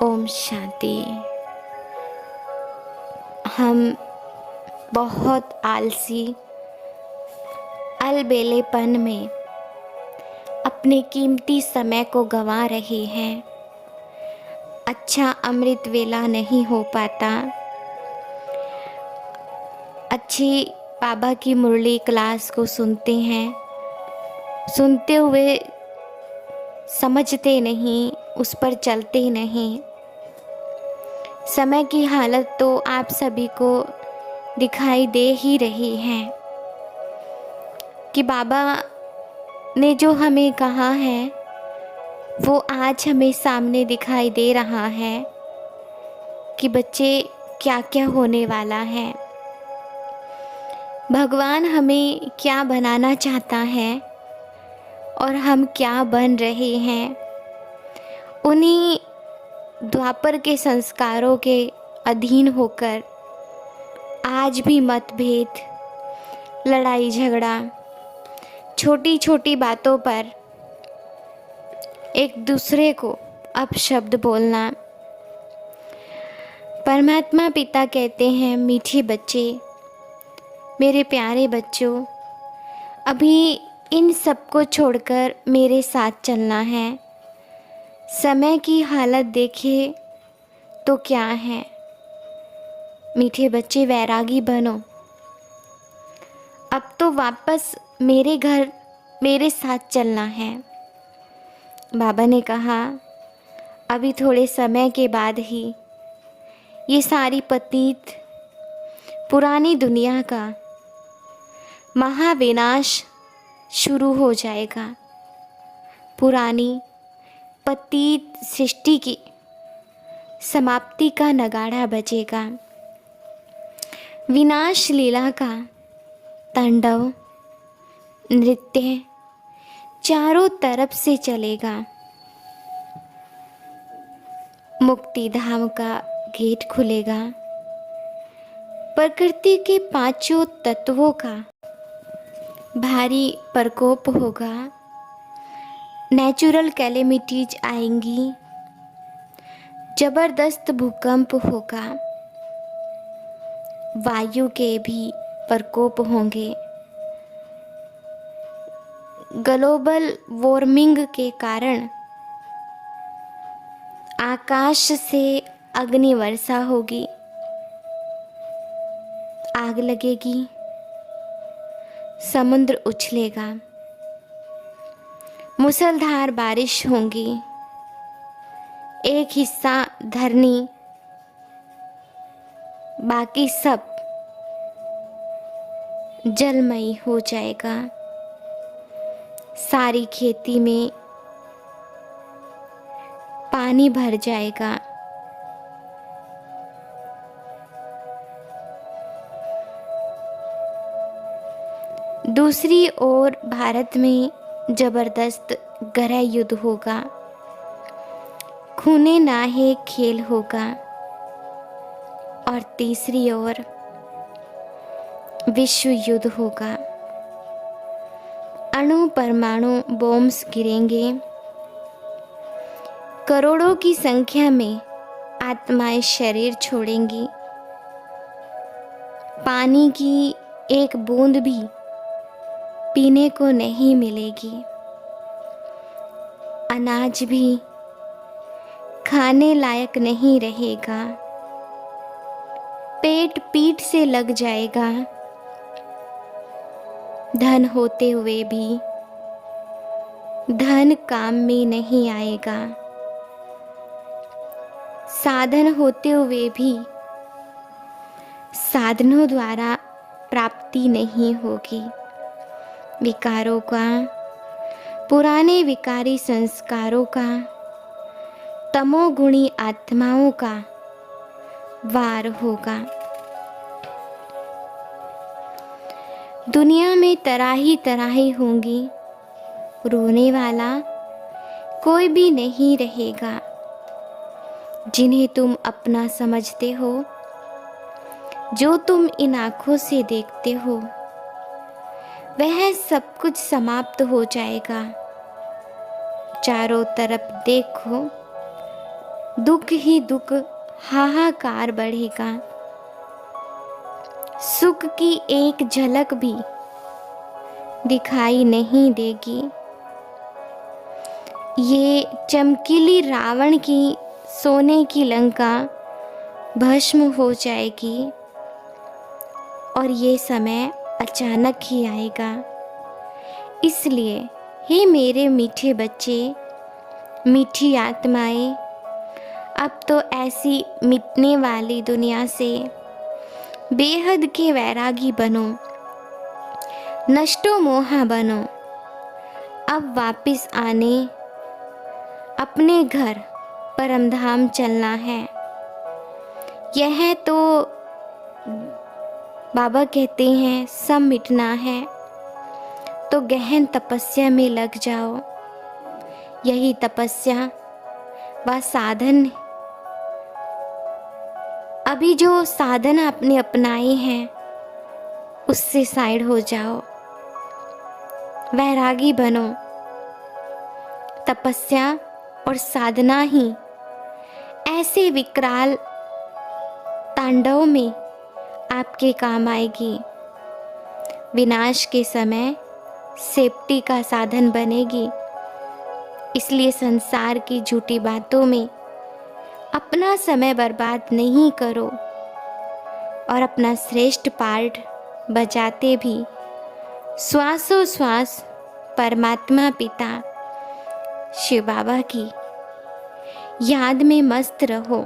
ओम शांति। हम बहुत आलसी अलबेलेपन में अपने कीमती समय को गंवा रहे हैं। अच्छा अमृत वेला नहीं हो पाता। अच्छी बाबा की मुरली क्लास को सुनते हैं, सुनते हुए समझते नहीं, उस पर चलते नहीं। समय की हालत तो आप सभी को दिखाई दे ही रही है कि बाबा ने जो हमें कहा है वो आज हमें सामने दिखाई दे रहा है कि बच्चे क्या क्या होने वाला है। भगवान हमें क्या बनाना चाहता है और हम क्या बन रहे हैं। उन्हीं द्वापर के संस्कारों के अधीन होकर आज भी मतभेद, लड़ाई झगड़ा, छोटी छोटी बातों पर एक दूसरे को अपशब्द बोलना। परमात्मा पिता कहते हैं, मीठे बच्चे, मेरे प्यारे बच्चों, अभी इन सबको छोड़कर मेरे साथ चलना है। समय की हालत देखे तो क्या है। मीठे बच्चे, वैरागी बनो। अब तो वापस मेरे घर मेरे साथ चलना है। बाबा ने कहा, अभी थोड़े समय के बाद ही ये सारी पतीत पुरानी दुनिया का महाविनाश शुरू हो जाएगा। पुरानी पतित सृष्टि की समाप्ति का नगाड़ा बजेगा। विनाश लीला का तांडव नृत्य चारों तरफ से चलेगा। मुक्ति धाम का गेट खुलेगा। प्रकृति के पांचों तत्वों का भारी प्रकोप होगा। नेचुरल कैलेमिटीज आएंगी। जबरदस्त भूकंप होगा। वायु के भी प्रकोप होंगे। ग्लोबल वार्मिंग के कारण आकाश से अग्नि वर्षा होगी। आग लगेगी। समुद्र उछलेगा। मूसलधार बारिश होंगी। एक हिस्सा धरनी, बाकी सब जलमयी हो जाएगा। सारी खेती में पानी भर जाएगा। दूसरी ओर भारत में जबरदस्त गहरा युद्ध होगा। खूने नाहे खेल होगा। और तीसरी ओर विश्व युद्ध होगा। अणु परमाणु बॉम्ब्स गिरेंगे। करोड़ों की संख्या में आत्माएं शरीर छोड़ेंगी। पानी की एक बूंद भी पीने को नहीं मिलेगी। अनाज भी खाने लायक नहीं रहेगा। पेट पीठ से लग जाएगा। धन होते हुए भी धन काम में नहीं आएगा। साधन होते हुए भी साधनों द्वारा प्राप्ति नहीं होगी। विकारों का, पुराने विकारी संस्कारों का, तमोगुणी आत्माओं का वार होगा। दुनिया में तराही तराही होंगी। रोने वाला कोई भी नहीं रहेगा। जिन्हें तुम अपना समझते हो, जो तुम इन आँखों से देखते हो, वह सब कुछ समाप्त हो जाएगा। चारों तरफ देखो, दुख ही दुख हाहाकार बढ़ेगा। सुख की एक झलक भी दिखाई नहीं देगी। ये चमकीली रावण की सोने की लंका भस्म हो जाएगी और ये समय अचानक ही आएगा। इसलिए हे मेरे मीठे बच्चे, मीठी आत्माएं, अब तो ऐसी मिटने वाली दुनिया से बेहद के वैरागी बनो, नष्टो मोहा बनो। अब वापिस आने अपने घर परमधाम चलना है। यह तो बाबा कहते हैं सब मिटना है, तो गहन तपस्या में लग जाओ। यही तपस्या व साधन, अभी जो साधन आपने अपनाए हैं उससे साइड हो जाओ, वैरागी बनो। तपस्या और साधना ही ऐसे विकराल तांडव में आपके काम आएगी। विनाश के समय सेफ्टी का साधन बनेगी। इसलिए संसार की झूठी बातों में अपना समय बर्बाद नहीं करो और अपना श्रेष्ठ पार्ट बजाते भी श्वासों श्वास परमात्मा पिता शिव बाबा की याद में मस्त रहो।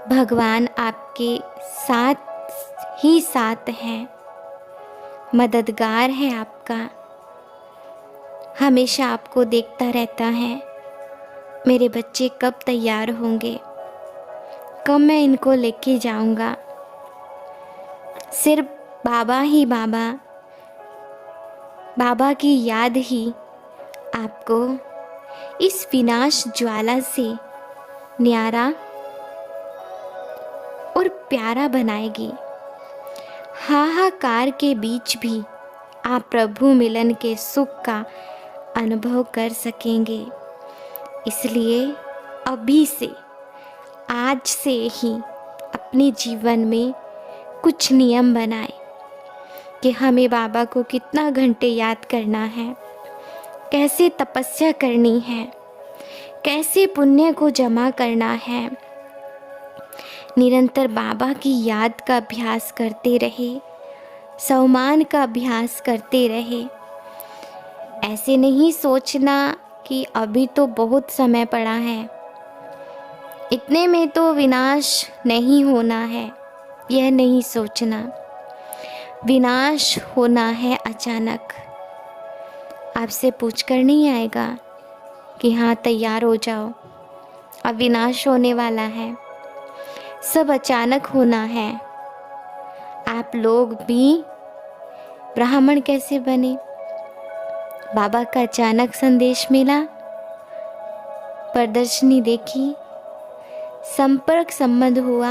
भगवान आपके साथ ही साथ हैं, मददगार है आपका, हमेशा आपको देखता रहता है। मेरे बच्चे कब तैयार होंगे, कब मैं इनको लेके जाऊंगा। सिर्फ बाबा ही बाबा, बाबा की याद ही आपको इस विनाश ज्वाला से न्यारा और प्यारा बनाएगी। हाहाकार के बीच भी आप प्रभु मिलन के सुख का अनुभव कर सकेंगे। इसलिए अभी से, आज से ही अपने जीवन में कुछ नियम बनाएं कि हमें बाबा को कितना घंटे याद करना है, कैसे तपस्या करनी है, कैसे पुण्य को जमा करना है। निरंतर बाबा की याद का अभ्यास करते रहे, सम्मान का अभ्यास करते रहे। ऐसे नहीं सोचना कि अभी तो बहुत समय पड़ा है, इतने में तो विनाश नहीं होना है, यह नहीं सोचना। विनाश होना है अचानक। आपसे पूछकर नहीं आएगा कि हाँ तैयार हो जाओ, अब विनाश होने वाला है। सब अचानक होना है। आप लोग भी ब्राह्मण कैसे बने? बाबा का अचानक संदेश मिला, प्रदर्शनी देखी, संपर्क संबंध हुआ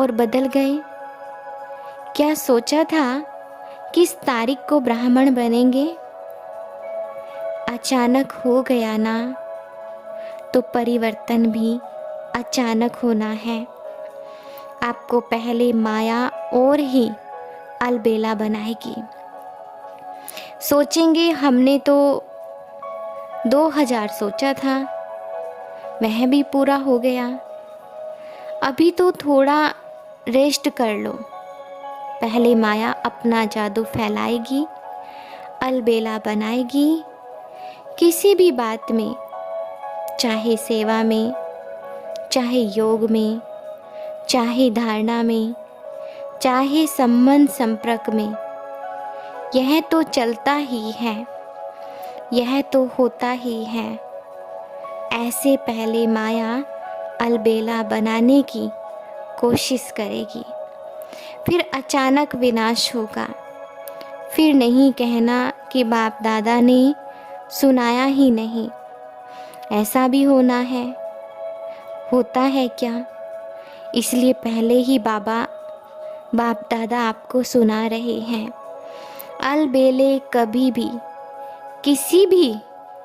और बदल गए। क्या सोचा था किस तारीख को ब्राह्मण बनेंगे? अचानक हो गया ना, तो परिवर्तन भी अचानक होना है। आपको पहले माया और ही अलबेला बनाएगी। सोचेंगे हमने तो 2000 सोचा था, वह भी पूरा हो गया, अभी तो थोड़ा रेस्ट कर लो। पहले माया अपना जादू फैलाएगी, अलबेला बनाएगी। किसी भी बात में, चाहे सेवा में, चाहे योग में, चाहे धारणा में, चाहे संबंध संपर्क में, यह तो चलता ही है, यह तो होता ही है। ऐसे पहले माया अलबेला बनाने की कोशिश करेगी, फिर अचानक विनाश होगा। फिर नहीं कहना कि बाप दादा ने सुनाया ही नहीं। ऐसा भी होना है, होता है क्या? इसलिए पहले ही बाप दादा आपको सुना रहे हैं। अलबेले कभी भी किसी भी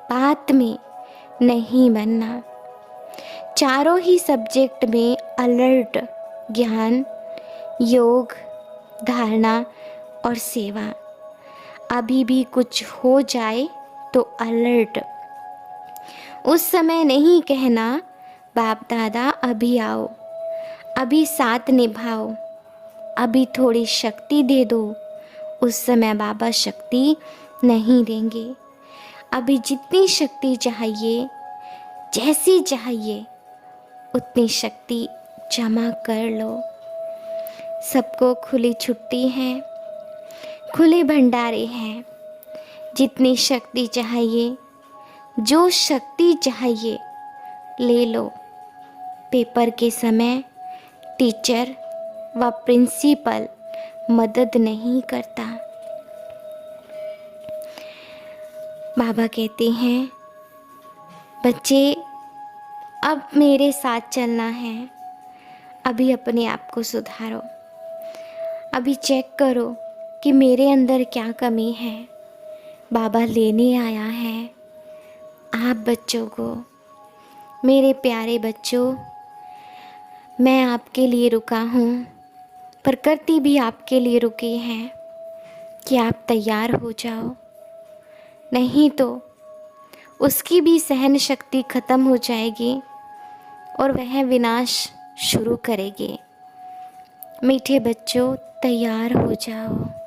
बात में नहीं बनना। चारों ही सब्जेक्ट में अलर्ट, ज्ञान, योग, धारणा और सेवा। अभी भी कुछ हो जाए तो अलर्ट। उस समय नहीं कहना बाप दादा अभी आओ, अभी साथ निभाओ, अभी थोड़ी शक्ति दे दो। उस समय बाबा शक्ति नहीं देंगे। अभी जितनी शक्ति चाहिए, जैसी चाहिए उतनी शक्ति जमा कर लो। सबको खुली छुट्टी है, खुले भंडारे हैं। जितनी शक्ति चाहिए, जो शक्ति चाहिए ले लो। पेपर के समय टीचर व प्रिंसिपल मदद नहीं करता। बाबा कहते हैं, बच्चे अब मेरे साथ चलना है। अभी अपने आप को सुधारो। अभी चेक करो कि मेरे अंदर क्या कमी है। बाबा लेने आया है आप बच्चों को। मेरे प्यारे बच्चों, मैं आपके लिए रुका हूँ। प्रकृति भी आपके लिए रुकी है कि आप तैयार हो जाओ, नहीं तो उसकी भी सहन शक्ति खत्म हो जाएगी और वह विनाश शुरू करेगी। मीठे बच्चों, तैयार हो जाओ।